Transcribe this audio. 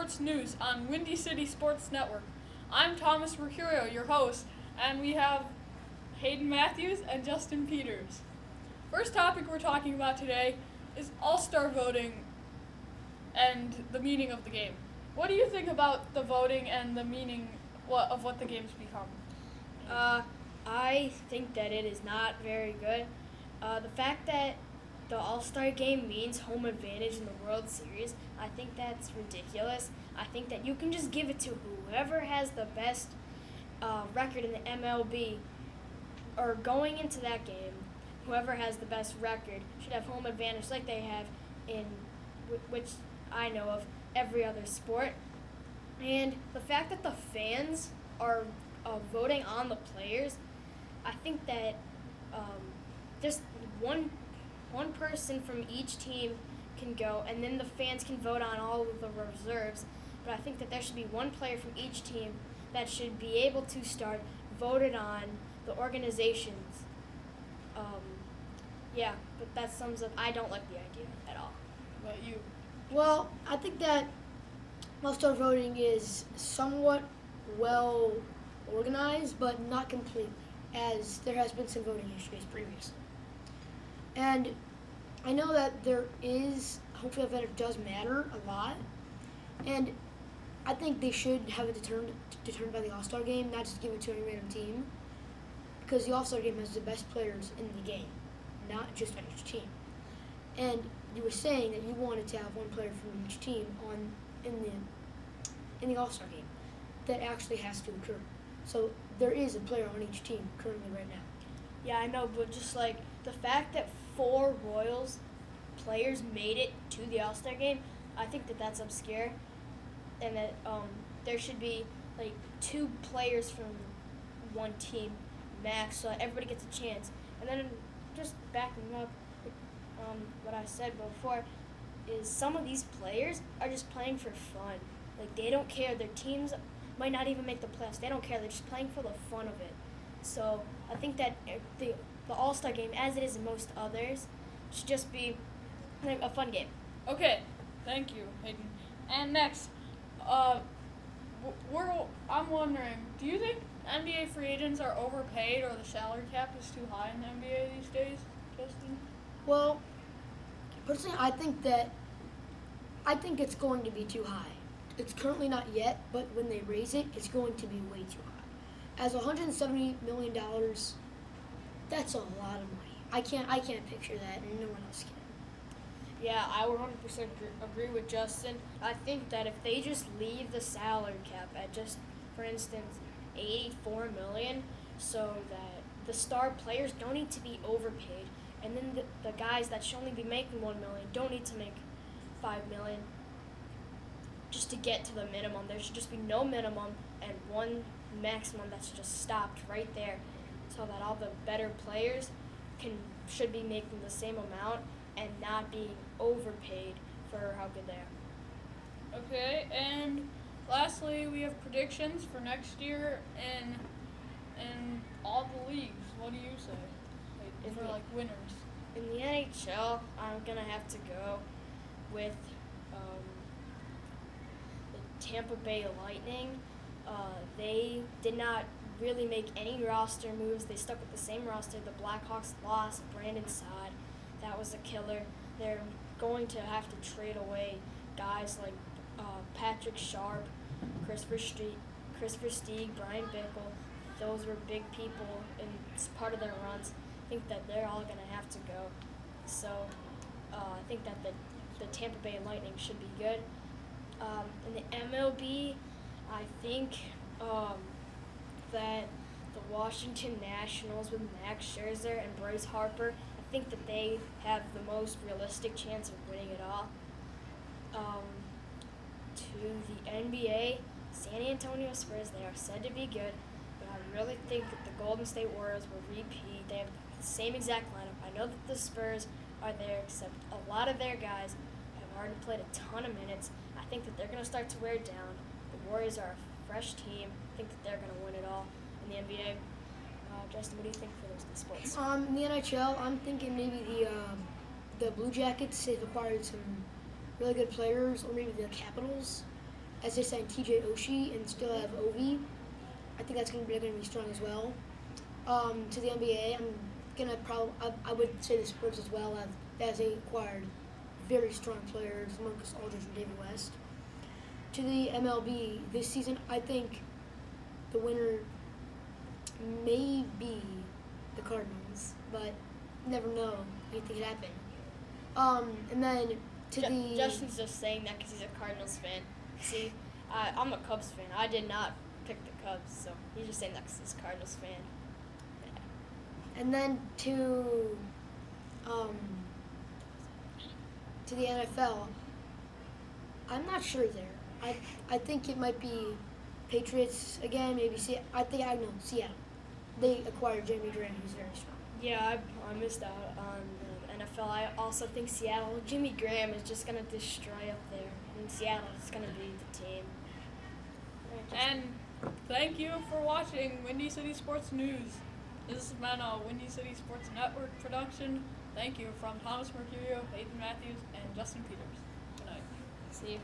sports news on Windy City Sports Network. I'm Thomas Mercurio, your host, and we have Hayden Matthews and Justin Peters. First topic we're talking about today is All-Star voting and the meaning of the game. What do you think about the voting and the meaning of what the game's become? I think that it is not very good. The fact that the All-Star game means home advantage in the World Series, I think that's ridiculous. I think that you can just give it to whoever has the best record in the MLB, or going into that game, whoever has the best record should have home advantage like they have in, which I know of, every other sport. And the fact that the fans are voting on the players, I think that just one person from each team can go, and then the fans can vote on all of the reserves. But I think that there should be one player from each team that should be able to start, voted on the organizations. But that sums up. I don't like the idea at all. What about you? Well, I think that All-Star voting is somewhat well organized, but not complete, as there has been some voting issues previously. And I know that there is, hopefully that it does matter a lot, and I think they should have it determined by the All-Star game, not just give it to any random team, because the All-Star game has the best players in the game, not just on each team. And you were saying that you wanted to have one player from each team in the All-Star game. That actually has to occur. So there is a player on each team currently right now. Yeah, I know, but just like the fact that 4 Royals players made it to the All-Star game, I think that that's obscure, and that there should be like 2 players from one team max, so everybody gets a chance. And then just backing up what I said before is some of these players are just playing for fun. Like, they don't care. Their teams might not even make the playoffs. They don't care. They're just playing for the fun of it. So I think that the All-Star game, as it is in most others, should just be like a fun game. Okay, thank you, Hayden. And next, I'm wondering, do you think NBA free agents are overpaid or the salary cap is too high in the NBA these days, Justin? Well, personally, I think it's going to be too high. It's currently not yet, but when they raise it, it's going to be way too high. As $170 million, that's a lot of money. I can't picture that, and no one else can. Yeah, I 100% agree with Justin. I think that if they just leave the salary cap at just, for instance, $84 million, so that the star players don't need to be overpaid, and then the guys that should only be making $1 million don't need to make $5 million just to get to the minimum. There should just be no minimum and one maximum that's just stopped right there, so that all the better players should be making the same amount and not being overpaid for how good they are. Okay, and lastly, we have predictions for next year in all the leagues. What do you say? Like winners. In the NHL, I'm gonna have to go with the Tampa Bay Lightning. They did not really make any roster moves. They stuck with the same roster. The Blackhawks lost Brandon Saad. That was a killer. They're going to have to trade away guys like Patrick Sharp, Christopher Stieg, Brian Bickle. Those were big people and it's part of their runs. I think that they're all going to have to go. So I think that the Tampa Bay Lightning should be good. In the MLB, I think that the Washington Nationals with Max Scherzer and Bryce Harper, I think that they have the most realistic chance of winning it all. To the NBA, San Antonio Spurs, they are said to be good, but I really think that the Golden State Warriors will repeat. They have the same exact lineup. I know that the Spurs are there, except a lot of their guys have already played a ton of minutes. I think that they're going to start to wear down. The Warriors are a fresh team. I think that they're going to win it all. In the NBA, Justin, what do you think for those two sports? In the NHL, I'm thinking maybe the Blue Jackets. They've acquired some really good players, or maybe the Capitals. as they signed TJ Oshie and still have Ovi. I think they're gonna be strong as well. To the NBA, I would say the Spurs as well, as they acquired very strong players, Marcus Aldridge and David West. To the MLB this season, I think the winner may be the Cardinals, but you never know. Anything could happen. And then Justin's just saying that because he's a Cardinals fan. See, I'm a Cubs fan. I did not pick the Cubs, so he's just saying that because he's a Cardinals fan. And then to the NFL, I'm not sure there. I think it might be Patriots again, maybe Seattle. They acquired Jimmy Graham, who's very strong. Yeah, I missed out on the NFL. I also think Seattle. Jimmy Graham is just going to destroy up there. And Seattle is going to be the team. And thank you for watching Windy City Sports News. This has been a Windy City Sports Network production. Thank you from Thomas Mercurio, Hayden Matthews, and Justin Peters. Good night. See you.